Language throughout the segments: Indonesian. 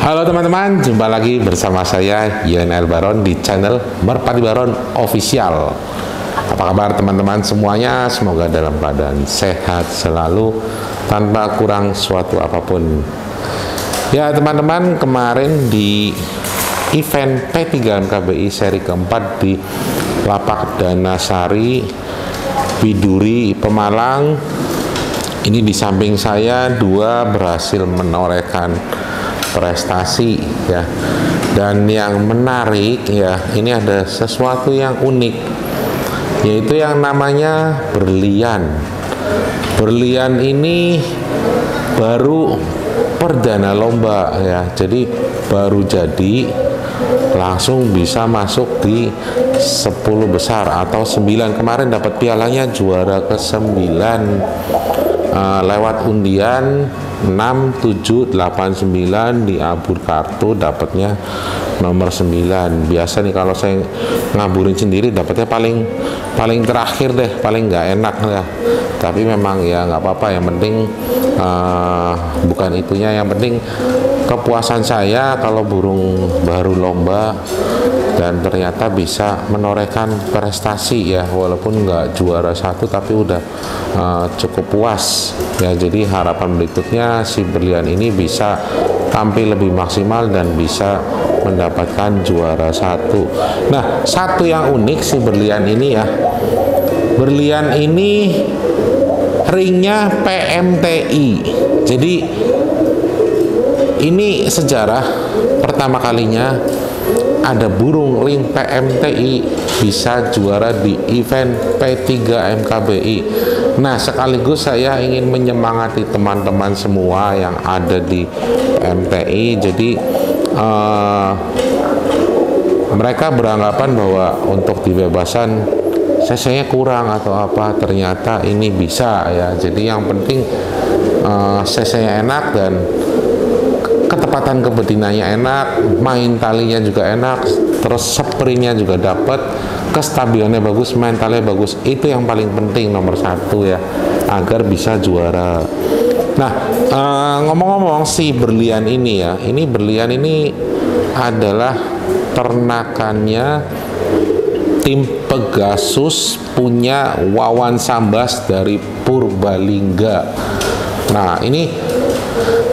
Halo teman-teman, jumpa lagi bersama saya YNL Baron di channel Merpati Baron Official. Apa kabar teman-teman semuanya? Semoga dalam keadaan sehat selalu tanpa kurang suatu apapun. Ya teman-teman, kemarin di event P3 MKBI seri keempat di Lapak Danasari Widuri Pemalang, ini di samping saya dua berhasil menorehkan prestasi ya. Dan yang menarik ya, ini ada sesuatu yang unik, yaitu yang namanya berlian. Berlian ini baru perdana lomba ya, jadi baru jadi langsung bisa masuk di 10 besar atau 9. Kemarin dapat pialanya juara ke-9 lewat undian 6, 7, 8, 9 diabur kartu, dapatnya nomor 9. Biasa nih kalau saya ngaburin sendiri dapatnya paling terakhir deh, paling nggak enak ya. Tapi memang ya nggak apa-apa, yang penting bukan itunya, yang penting kepuasan saya kalau burung baru lomba dan ternyata bisa menorehkan prestasi ya, walaupun nggak juara 1 tapi udah cukup puas ya. Jadi harapan berikutnya si berlian ini bisa tampil lebih maksimal dan bisa mendapatkan juara 1. Nah, satu yang unik si berlian ini ya, berlian ini ringnya PMTI. Jadi ini sejarah pertama kalinya ada burung ring PMTI bisa juara di event P3 MKBI. Nah, sekaligus saya ingin menyemangati teman-teman semua yang ada di MTI. Jadi mereka beranggapan bahwa untuk dibebasan CC-nya kurang atau apa, ternyata ini bisa ya. Jadi yang penting CC-nya enak dan ketepatan kebetinanya enak, main talinya juga enak, terus sprintnya juga dapat, kestabilannya bagus, main talinya bagus. Itu yang paling penting, nomor 1 ya, agar bisa juara. Nah, ngomong-ngomong si berlian ini ya, ini berlian ini adalah ternakannya tim Pegasus punya Wawan Sambas dari Purbalingga. Nah, ini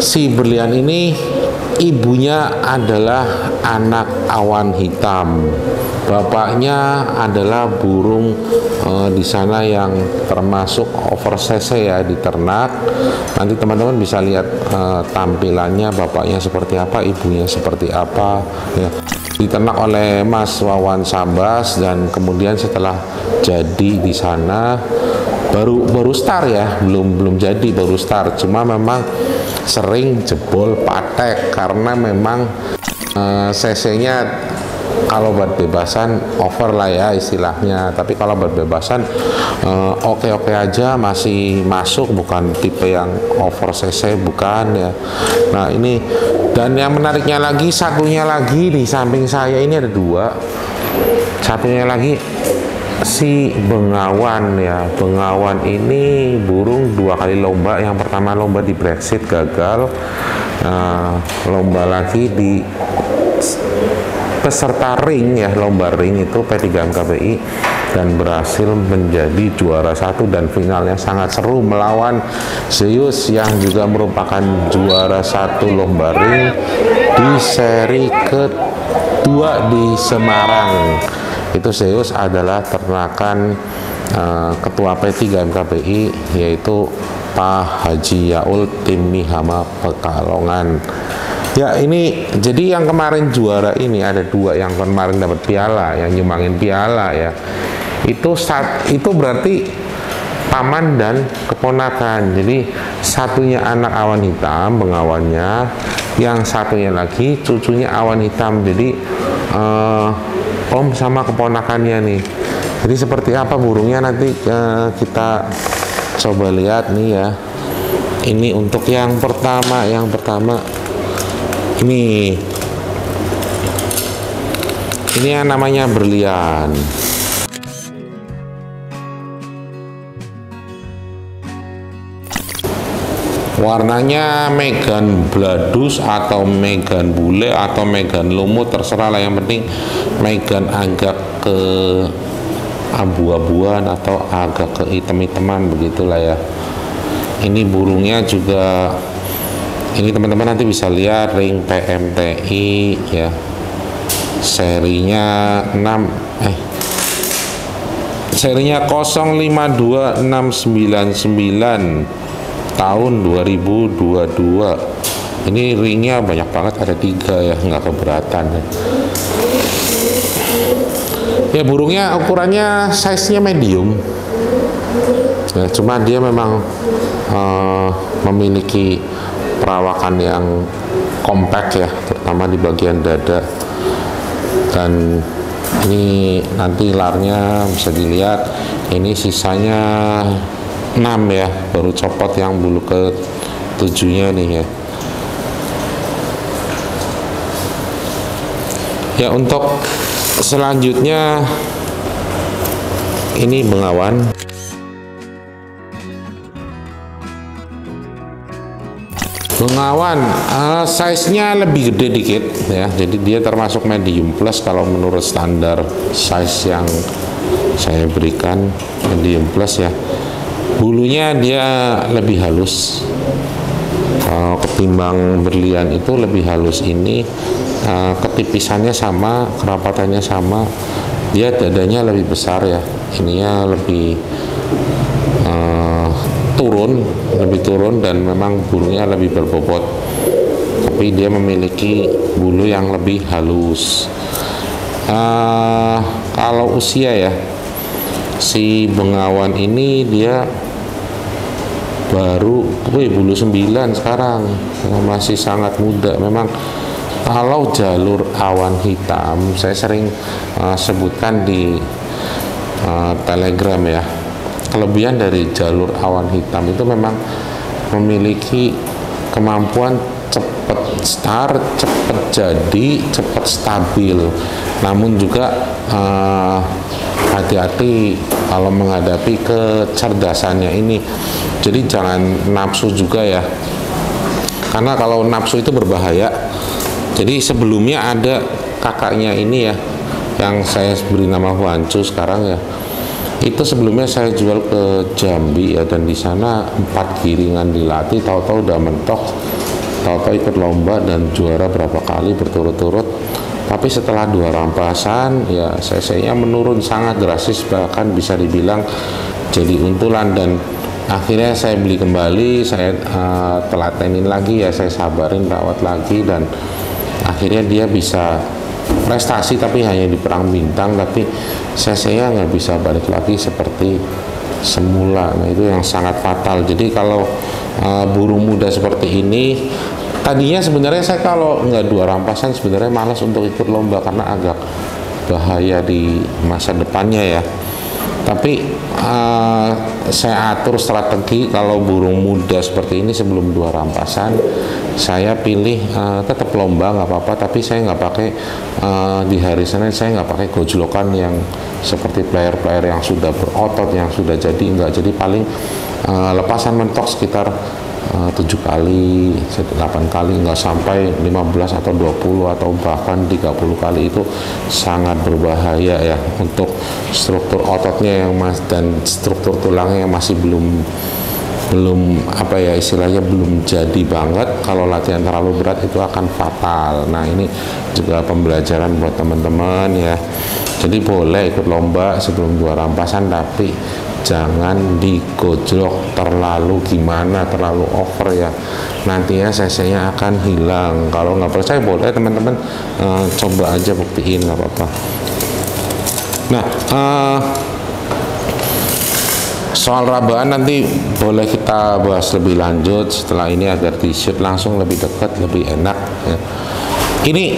si berlian ini ibunya adalah anak awan hitam, bapaknya adalah burung di sana yang termasuk over CC ya di ternak. Nanti teman-teman bisa lihat tampilannya, bapaknya seperti apa, ibunya seperti apa ya. Diternak oleh Mas Wawan Sambas, dan kemudian setelah jadi di sana baru start ya, belum jadi, baru start. Cuma memang sering jebol patek karena memang CC-nya kalau buat bebasan over lah ya istilahnya, tapi kalau buat bebasan oke-oke aja, masih masuk, bukan tipe yang over CC, bukan ya. Nah ini, dan yang menariknya lagi, satunya lagi di samping saya ini ada dua, satunya lagi si Bengawan ya. Bengawan ini burung 2 kali lomba. Yang pertama lomba di Brexit gagal, lomba lagi di peserta ring ya, lomba ring itu P3 MKBI, dan berhasil menjadi juara 1, dan finalnya sangat seru melawan Zeus yang juga merupakan juara 1 lomba ring di seri kedua di Semarang. Itu Zeus adalah ternakan ketua P3 MKBI, yaitu Pak Haji Yaul tim Mihama Pekalongan. Ya ini, jadi yang kemarin juara ini ada 2 yang kemarin dapat piala, yang nyumbangin piala ya. Itu berarti paman dan keponakan. Jadi satunya anak awan hitam, bengawannya, yang satunya lagi cucunya awan hitam. Jadi om sama keponakannya nih. Jadi seperti apa burungnya nanti kita coba lihat nih ya. Ini untuk yang pertama ini yang namanya berlian. Warnanya Megan Bladus atau Megan bule atau Megan lumut, terserah lah, yang penting Megan agak ke abu-abuan atau agak ke hitam-hitaman begitulah ya. Ini burungnya juga, ini teman-teman nanti bisa lihat ring PMTI ya, serinya 052699 tahun 2022. Ini ringnya banyak banget, ada 3 ya, nggak keberatan ya. Ya burungnya ukurannya size-nya medium ya, cuma dia memang memiliki perawakan yang kompak ya, terutama di bagian dada. Dan ini nanti larnya bisa dilihat, ini sisanya 6 ya, baru copot yang bulu ke 7-nya nih ya. Ya untuk selanjutnya ini bengawan. Bengawan size-nya lebih gede dikit ya, jadi dia termasuk medium plus kalau menurut standar size yang saya berikan, medium plus ya. Bulunya dia lebih halus ketimbang berlian, itu lebih halus. Ini ketipisannya sama, kerapatannya sama, dia dadanya lebih besar ya, ininya lebih lebih turun dan memang bulunya lebih berbobot, tapi dia memiliki bulu yang lebih halus. Kalau usia ya, si bengawan ini dia baru bulu 9 sekarang, masih sangat muda. Memang kalau jalur awan hitam, saya sering sebutkan di Telegram ya, kelebihan dari jalur awan hitam itu memang memiliki kemampuan cepat start, cepat jadi, cepat stabil. Namun juga hati-hati kalau menghadapi kecerdasannya ini. Jadi jangan nafsu juga ya, karena kalau nafsu itu berbahaya. Jadi sebelumnya ada kakaknya ini ya, yang saya beri nama Huancu sekarang ya. Itu sebelumnya saya jual ke Jambi ya, dan di sana 4 giringan dilatih, tahu-tahu udah mentok, tahu-tahu ikut lomba dan juara berapa kali berturut-turut. Tapi setelah 2 rampasan ya, CC-nya menurun sangat drastis, bahkan bisa dibilang jadi untulan. Dan akhirnya saya beli kembali, saya telatenin lagi ya, saya sabarin, rawat lagi, dan akhirnya dia bisa prestasi, tapi hanya di perang bintang, tapi CC-nya nggak bisa balik lagi seperti semula. Nah itu yang sangat fatal. Jadi kalau burung muda seperti ini, tadinya sebenarnya saya kalau nggak 2 rampasan sebenarnya malas untuk ikut lomba karena agak bahaya di masa depannya ya. Tapi saya atur strategi, kalau burung muda seperti ini sebelum 2 rampasan saya pilih tetap lomba nggak apa-apa, tapi saya nggak pakai di hari Senin, saya nggak pakai gojlokan yang seperti player-player yang sudah berotot, yang sudah jadi, nggak. Jadi paling lepasan mentok sekitar 7 kali, 8 kali, nggak sampai 15 atau 20 atau bahkan 30 kali. Itu sangat berbahaya ya untuk struktur ototnya yang dan struktur tulangnya yang masih belum apa ya istilahnya, belum jadi banget. Kalau latihan terlalu berat itu akan fatal. Nah ini juga pembelajaran buat teman-teman ya. Jadi boleh ikut lomba sebelum 2 rampasan, tapi jangan digojlok terlalu gimana, terlalu over ya, nantinya CC-nya akan hilang. Kalau nggak percaya boleh teman-teman coba aja, buktiin, nggak apa-apa. Nah soal rabaan nanti boleh kita bahas lebih lanjut setelah ini, agar di shoot langsung lebih dekat, lebih enak ya. Ini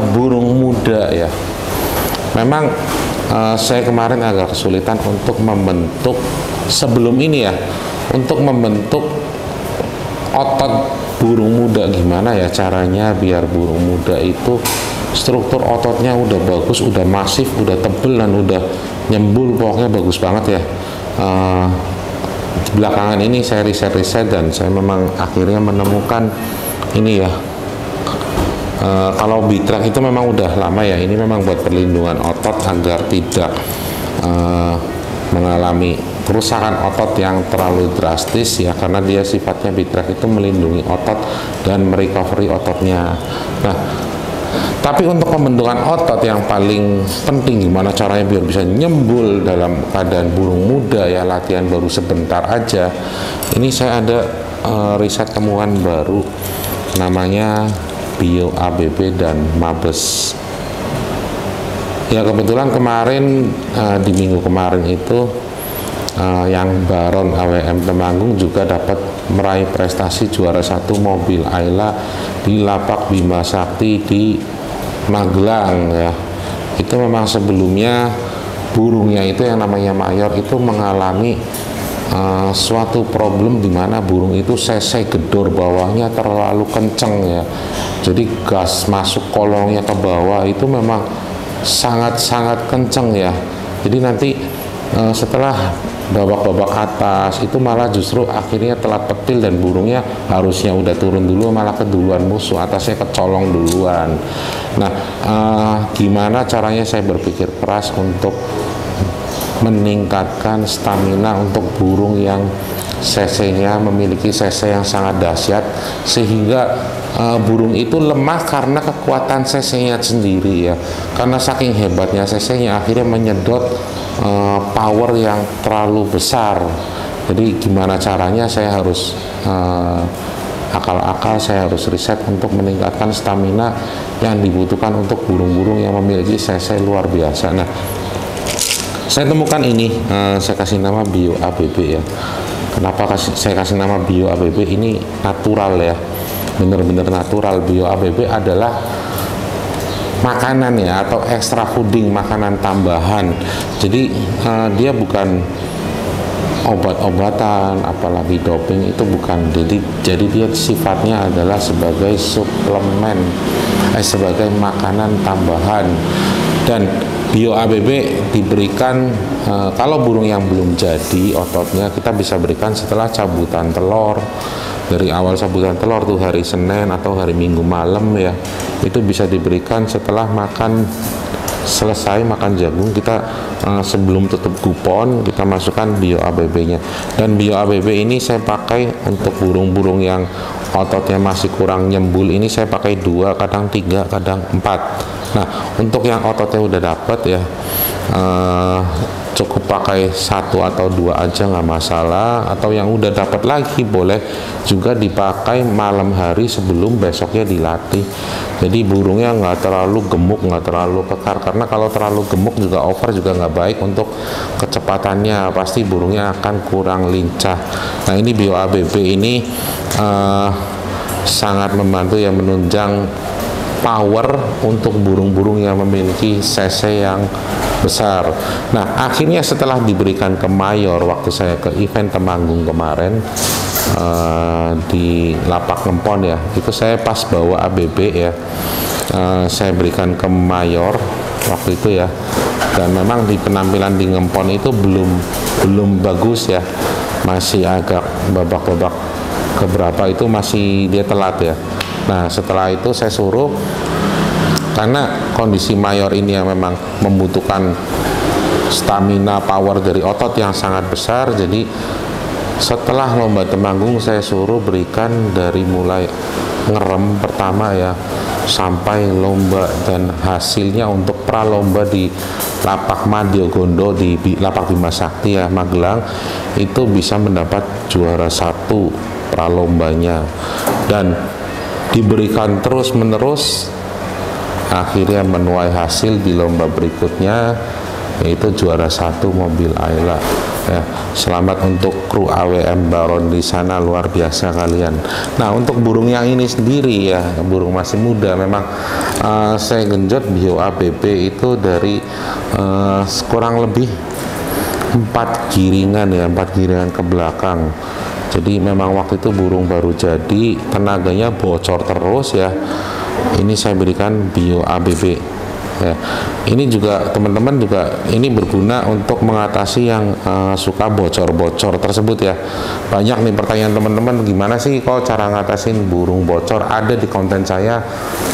burung muda ya, memang saya kemarin agak kesulitan untuk membentuk sebelum ini ya, untuk membentuk otot burung muda. Gimana ya caranya biar burung muda itu struktur ototnya udah bagus, udah masif, udah tebel, dan udah nyembul, pokoknya bagus banget ya. belakangan ini saya riset-riset dan saya memang akhirnya menemukan ini ya. Kalau bitrack itu memang udah lama ya, ini memang buat perlindungan otot agar tidak mengalami kerusakan otot yang terlalu drastis ya, karena dia sifatnya bitrack itu melindungi otot dan merecovery ototnya. Nah, tapi untuk pembentukan otot yang paling penting gimana caranya biar bisa nyembul dalam keadaan burung muda ya, latihan baru sebentar aja. Ini saya ada riset temuan baru namanya Bio ABB dan Mabes. Ya kebetulan kemarin di minggu kemarin itu yang Baron AWM Temanggung juga dapat meraih prestasi juara 1 mobil Ayla di Lapak Bima Sakti di Magelang ya. Itu memang sebelumnya burungnya itu yang namanya mayor itu mengalami suatu problem di mana burung itu cc gedor bawahnya terlalu kenceng ya, jadi gas masuk kolongnya ke bawah itu memang sangat-sangat kenceng ya. Jadi nanti setelah babak-babak atas itu malah justru akhirnya telat petil dan burungnya harusnya udah turun dulu malah keduluan musuh, atasnya kecolong duluan. Nah gimana caranya saya berpikir keras untuk meningkatkan stamina untuk burung yang cc-nya memiliki cc yang sangat dahsyat, sehingga burung itu lemah karena kekuatan cc-nya sendiri ya, karena saking hebatnya cc-nya akhirnya menyedot power yang terlalu besar. Jadi gimana caranya saya harus akal-akal, saya harus riset untuk meningkatkan stamina yang dibutuhkan untuk burung-burung yang memiliki cc luar biasa. Nah saya temukan ini, saya kasih nama Bio ABB ya. Kenapa saya kasih nama Bio ABB? Ini natural ya, bener-bener natural. Bio ABB adalah makanan ya, atau extra fooding, makanan tambahan. Jadi dia bukan obat-obatan, apalagi doping, itu bukan. Jadi dia sifatnya adalah sebagai suplemen, sebagai makanan tambahan. Dan Bio ABB diberikan kalau burung yang belum jadi ototnya, kita bisa berikan setelah cabutan telur. Dari awal cabutan telur tuh hari Senin atau hari Minggu malam ya, itu bisa diberikan setelah selesai makan jagung. Kita sebelum tutup kupon kita masukkan Bio ABB-nya. Dan Bio ABB ini saya pakai untuk burung-burung yang ototnya masih kurang nyembul, ini saya pakai 2, kadang 3, kadang 4. Nah untuk yang ototnya udah dapet ya, cukup pakai 1 atau 2 aja nggak masalah, atau yang udah dapat lagi boleh juga dipakai malam hari sebelum besoknya dilatih. Jadi burungnya nggak terlalu gemuk, nggak terlalu kekar, karena kalau terlalu gemuk juga over juga nggak baik untuk kecepatannya, pasti burungnya akan kurang lincah. Nah ini Bio ABB ini sangat membantu ya, menunjang power untuk burung-burung yang memiliki cc yang besar. Nah akhirnya setelah diberikan ke mayor waktu saya ke event Temanggung kemarin di Lapak Ngempon ya, itu saya pas bawa ABB ya, saya berikan ke mayor waktu itu ya. Dan memang di penampilan di Ngempon itu belum bagus ya, masih agak babak-babak keberapa itu masih dia telat ya. Nah setelah itu saya suruh, karena kondisi mayor ini yang memang membutuhkan stamina power dari otot yang sangat besar, jadi setelah lomba Temanggung saya suruh berikan dari mulai ngerem pertama ya sampai lomba, dan hasilnya untuk pralomba di Lapak Madiogondo di Lapak Bima Sakti ya Magelang itu bisa mendapat juara 1 pralombanya, dan diberikan terus menerus, akhirnya menuai hasil di lomba berikutnya yaitu juara 1 mobil Ayla ya. Selamat untuk kru AWM Baron di sana, luar biasa kalian. Nah untuk burung yang ini sendiri ya, burung masih muda, memang saya genjot Bio ABB itu dari kurang lebih 4 giringan ya, 4 giringan ke belakang. Jadi memang waktu itu burung baru jadi, tenaganya bocor terus ya. Ini saya berikan Bio ABB ya. Ini juga teman-teman juga ini berguna untuk mengatasi yang suka bocor-bocor tersebut ya. Banyak nih pertanyaan teman-teman, gimana sih kok cara ngatasin burung bocor? Ada di konten saya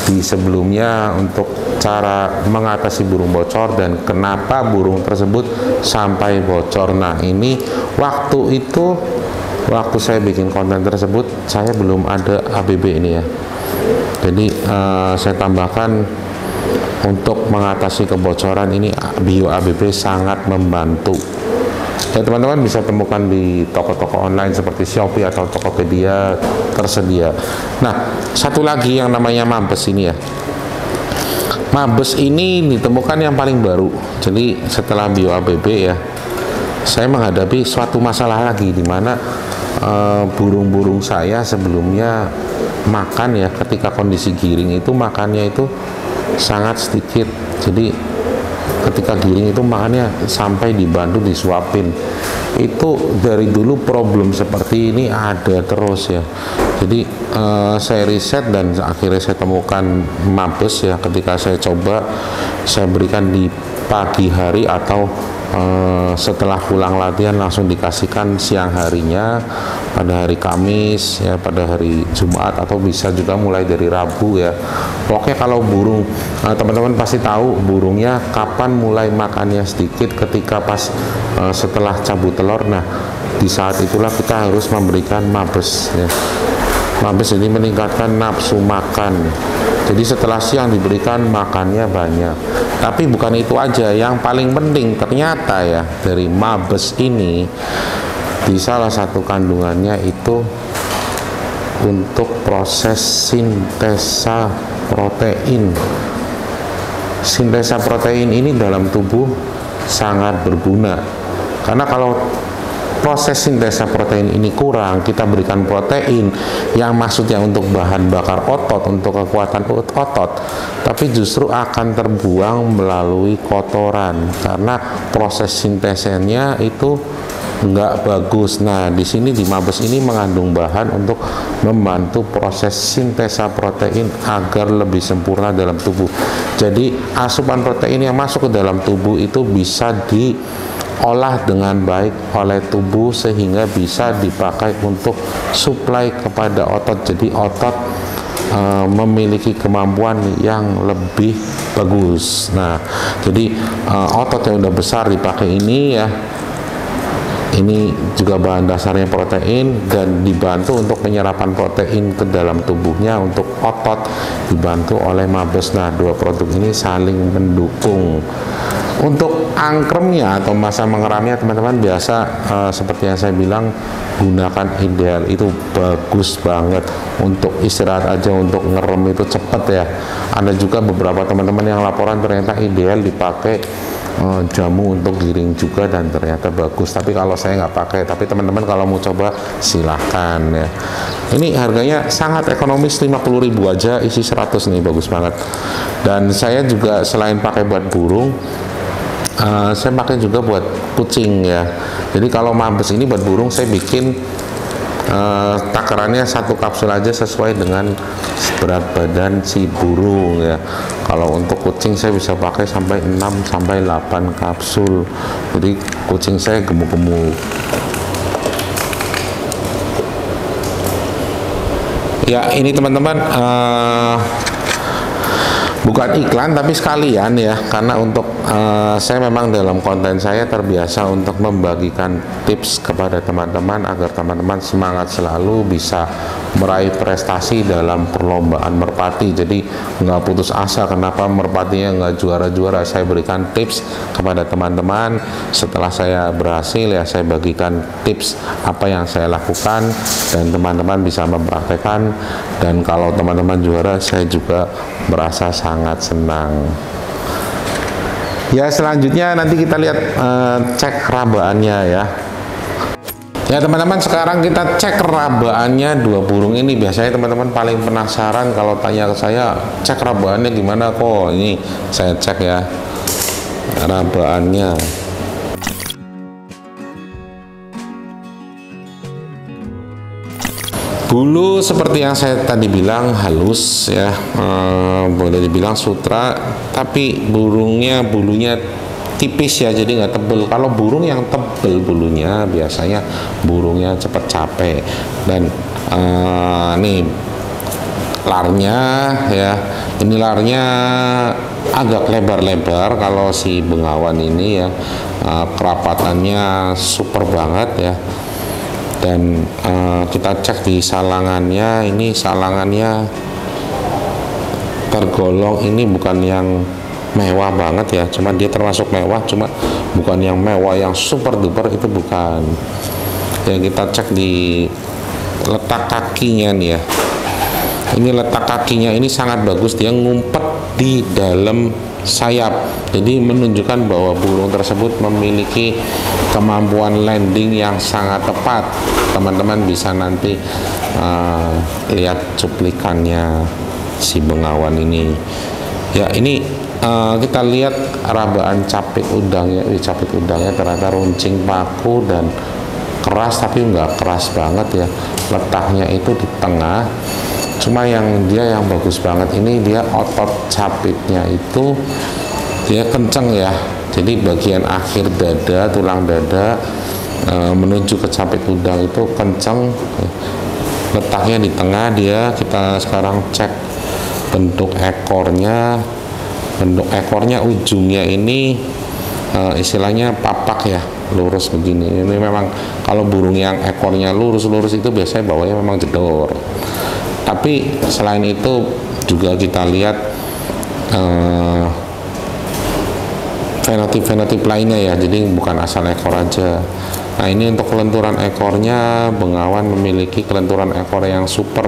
di sebelumnya untuk cara mengatasi burung bocor dan kenapa burung tersebut sampai bocor. Nah, ini waktu saya bikin konten tersebut saya belum ada ABB ini ya. Jadi saya tambahkan untuk mengatasi kebocoran ini Bio ABB sangat membantu. Ya teman-teman bisa temukan di toko-toko online seperti Shopee atau Tokopedia tersedia. Nah, satu lagi yang namanya Mabes ini ya. Mabes ini ditemukan yang paling baru. Jadi setelah Bio ABB ya, saya menghadapi suatu masalah lagi di mana burung-burung saya sebelumnya makan ya, ketika kondisi giring itu makannya itu sangat sedikit. Jadi ketika giring itu makannya sampai dibantu disuapin. Itu dari dulu problem seperti ini ada terus ya. Jadi saya riset dan akhirnya saya temukan Mabes ya. Ketika saya coba, saya berikan di pagi hari atau setelah pulang latihan langsung dikasihkan siang harinya pada hari Kamis ya, pada hari Jumat atau bisa juga mulai dari Rabu ya. Pokoknya kalau burung teman-teman pasti tahu burungnya kapan mulai makannya sedikit, ketika pas setelah cabut telur. Nah, di saat itulah kita harus memberikan Mabes ya. Mabes ini meningkatkan nafsu makan. Jadi setelah siang diberikan makannya banyak. Tapi bukan itu aja, yang paling penting ternyata ya dari Mabes ini di salah satu kandungannya itu untuk proses sintesa protein. Sintesa protein ini dalam tubuh sangat berguna. Karena kalau proses sintesa protein ini kurang, kita berikan protein yang maksudnya untuk bahan bakar otot, untuk kekuatan otot, tapi justru akan terbuang melalui kotoran karena proses sintesanya itu nggak bagus. Nah, di sini di Mabes ini mengandung bahan untuk membantu proses sintesa protein agar lebih sempurna dalam tubuh. Jadi asupan protein yang masuk ke dalam tubuh itu bisa diolah dengan baik oleh tubuh sehingga bisa dipakai untuk suplai kepada otot. Jadi otot memiliki kemampuan yang lebih bagus. Nah, jadi otot yang udah besar dipakai ini ya. Ini juga bahan dasarnya protein dan dibantu untuk penyerapan protein ke dalam tubuhnya untuk otot dibantu oleh Mabes. Nah, dua produk ini saling mendukung. Untuk angkremnya atau masa mengeramnya teman-teman biasa seperti yang saya bilang, gunakan ideal, itu bagus banget untuk istirahat aja, untuk ngerem itu cepet ya. Ada juga beberapa teman-teman yang laporan ternyata ideal dipakai jamu untuk giring juga dan ternyata bagus, tapi kalau saya nggak pakai. Tapi teman-teman kalau mau coba silahkan ya. Ini harganya sangat ekonomis, 50.000 aja, isi 100 nih, bagus banget. Dan saya juga selain pakai buat burung, saya pakai juga buat kucing ya. Jadi kalau Mabes ini buat burung saya bikin takarannya satu kapsul aja sesuai dengan berat badan si burung ya. Kalau untuk kucing saya bisa pakai sampai 6 sampai 8 kapsul. Jadi kucing saya gemuk-gemuk. Ya, ini teman-teman bukan iklan tapi sekalian ya, karena untuk saya memang dalam konten saya terbiasa untuk membagikan tips kepada teman-teman agar teman-teman semangat selalu bisa meraih prestasi dalam perlombaan merpati. Jadi nggak putus asa kenapa merpatinya nggak juara-juara. Saya berikan tips kepada teman-teman. Setelah saya berhasil ya, saya bagikan tips apa yang saya lakukan dan teman-teman bisa mempraktekkan. Dan kalau teman-teman juara, saya juga merasa sangat senang. Ya, selanjutnya nanti kita lihat cek rabaannya ya. Ya teman-teman, sekarang kita cek rabaannya dua burung ini. Biasanya teman-teman paling penasaran kalau tanya ke saya, cek rabaannya gimana kok. Ini saya cek ya rabaannya. Bulu seperti yang saya tadi bilang halus ya, boleh dibilang sutra, tapi bulunya tipis ya, jadi nggak tebel. Kalau burung yang tebel bulunya biasanya burungnya cepat capek. Dan nih larnya ya, ini larnya agak lebar-lebar kalau si bengawan ini ya, kerapatannya super banget ya. Dan kita cek di salangannya, ini salangannya tergolong ini bukan yang mewah banget ya, cuma dia termasuk mewah, cuma bukan yang mewah yang super duper, itu bukan ya. Kita cek di letak kakinya nih ya, ini letak kakinya ini sangat bagus, dia ngumpet di dalam sayap, jadi menunjukkan bahwa burung tersebut memiliki kemampuan landing yang sangat tepat. Teman-teman bisa nanti lihat cuplikannya si bengawan ini ya. Ini kita lihat rabaan capit udangnya. Capit udangnya ternyata runcing paku dan keras, tapi nggak keras banget ya, letaknya itu di tengah. Cuma yang bagus banget ini, dia otot capitnya itu dia kenceng ya, jadi bagian akhir dada, tulang dada menuju ke capit udang itu kenceng, letaknya di tengah dia. Kita sekarang cek bentuk ekornya. Bentuk ekornya ujungnya ini istilahnya papak ya, lurus begini. Ini memang kalau burung yang ekornya lurus-lurus itu biasanya bawahnya memang jedor. Tapi selain itu juga kita lihat fenotip lainnya ya, jadi bukan asal ekor aja. Nah, ini untuk kelenturan ekornya, bengawan memiliki kelenturan ekor yang super.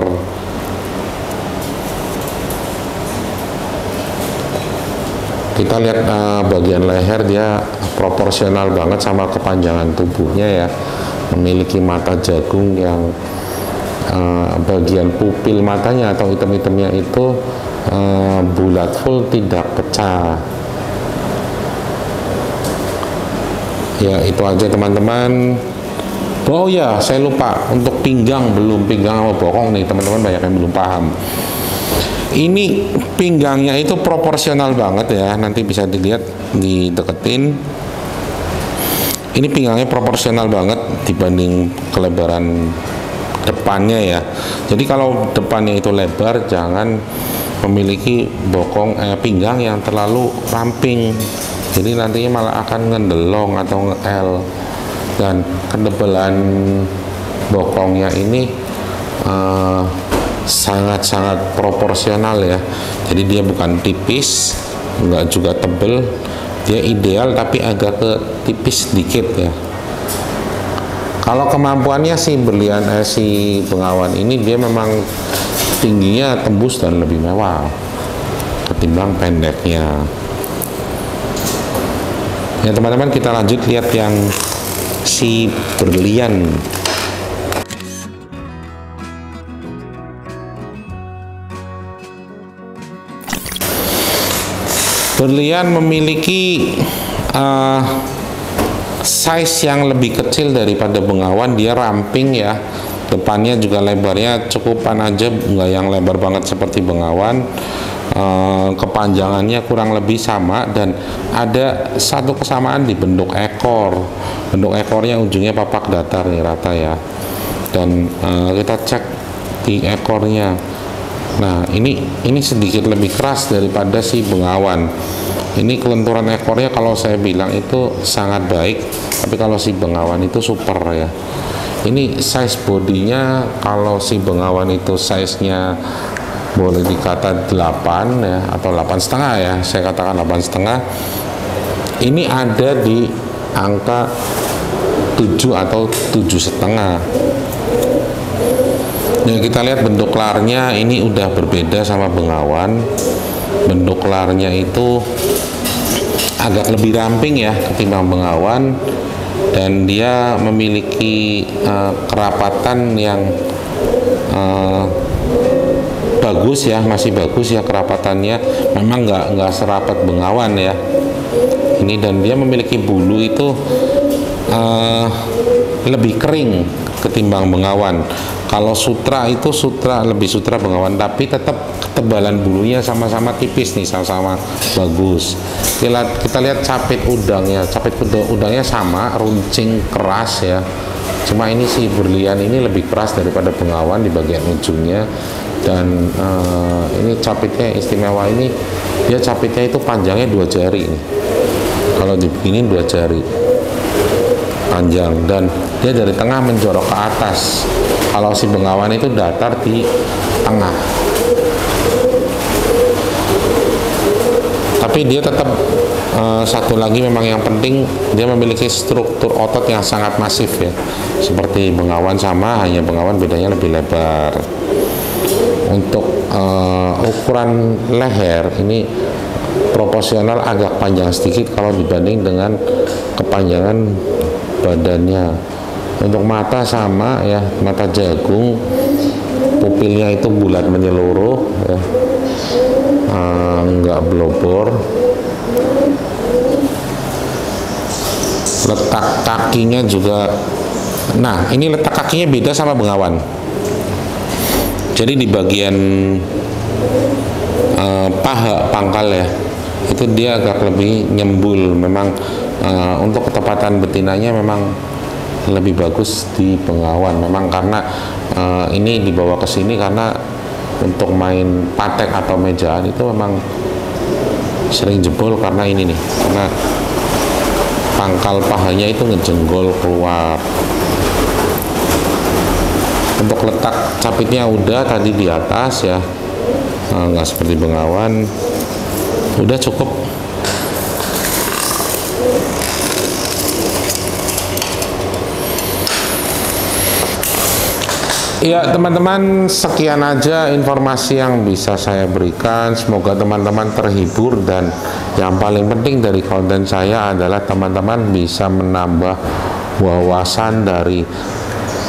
Kita lihat bagian leher, dia proporsional banget sama kepanjangan tubuhnya ya, memiliki mata jagung yang bagian pupil matanya atau item-itemnya itu bulat full, tidak pecah ya. Itu aja teman-teman. Oh ya, saya lupa untuk pinggang, belum pinggang sama bokong nih teman-teman, banyak yang belum paham. Ini pinggangnya itu proporsional banget ya, nanti bisa dilihat, dideketin. Ini pinggangnya proporsional banget dibanding kelebaran depannya ya. Jadi kalau depannya itu lebar, jangan memiliki pinggang yang terlalu ramping, jadi nantinya malah akan ngendelong atau nge-L. Dan ketebalan bokongnya ini sangat-sangat proporsional ya, jadi dia bukan tipis, enggak juga tebel, dia ideal tapi agak ke tipis dikit ya. Kalau kemampuannya si bengawan ini, dia memang tingginya tembus dan lebih mewah ketimbang pendeknya. Ya teman-teman, kita lanjut lihat yang si berlian. Berlian memiliki size yang lebih kecil daripada bengawan, dia ramping ya. Depannya juga lebarnya cukupan aja, nggak yang lebar banget seperti bengawan. Kepanjangannya kurang lebih sama, dan ada satu kesamaan di bentuk ekor. Bentuk ekornya ujungnya papak datar nih, rata ya. Dan kita cek di ekornya. Nah, ini sedikit lebih keras daripada si bengawan. Ini kelenturan ekornya kalau saya bilang itu sangat baik, tapi kalau si bengawan itu super ya. Ini size bodinya, kalau si bengawan itu size-nya boleh dikata 8 ya, atau 8,5 ya, saya katakan 8,5. Ini ada di angka 7 atau 7,5. Ya, kita lihat bentuk larnya ini udah berbeda sama bengawan. Bentuk larnya itu agak lebih ramping ya ketimbang bengawan, dan dia memiliki kerapatan yang bagus ya, masih bagus ya kerapatannya. Memang nggak serapat bengawan ya ini, dan dia memiliki bulu itu lebih kering ketimbang bengawan. Kalau sutra itu lebih sutra bengawan, tapi tetap ketebalan bulunya sama-sama tipis nih, sama-sama bagus. Kita lihat capit udangnya, udangnya sama, runcing keras ya. Cuma ini si berlian ini lebih keras daripada bengawan di bagian ujungnya. Dan ini capitnya istimewa, ini dia capitnya itu panjangnya 2 jari nih. Kalau dibeginin 2 jari panjang, dan dia dari tengah menjorok ke atas. Kalau si bengawan itu datar di tengah, tapi dia tetap satu lagi memang yang penting, dia memiliki struktur otot yang sangat masif ya, seperti bengawan sama, hanya bengawan bedanya lebih lebar. Untuk ukuran leher ini proporsional agak panjang sedikit kalau dibanding dengan kepanjangan badannya. Untuk mata sama ya, mata jagung, pupilnya itu bulat menyeluruh ya, enggak blobor. Letak kakinya juga, nah ini letak kakinya beda sama bengawan. Jadi di bagian paha pangkal ya, itu dia agak lebih nyembul. Memang untuk ketepatan betinanya memang lebih bagus di bengawan. Memang karena ini dibawa ke sini karena untuk main patek atau mejaan itu memang sering jebol karena ini nih, karena pangkal pahanya itu ngejenggol keluar. Untuk letak capitnya udah tadi di atas ya, nggak seperti bengawan. Udah cukup. Ya teman-teman, sekian aja informasi yang bisa saya berikan. Semoga teman-teman terhibur, dan yang paling penting dari konten saya adalah teman-teman bisa menambah wawasan dari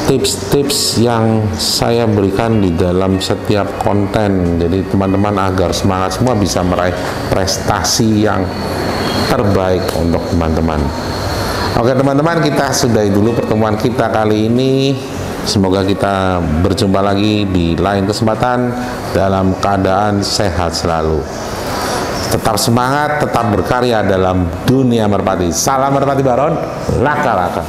tips-tips yang saya berikan di dalam setiap konten. Jadi teman-teman agar semangat semua bisa meraih prestasi yang terbaik untuk teman-teman. Oke teman-teman, kita sudahi dulu pertemuan kita kali ini. Semoga kita berjumpa lagi di lain kesempatan dalam keadaan sehat selalu. Tetap semangat, tetap berkarya dalam dunia merpati. Salam Merpati Baron, laka-laka.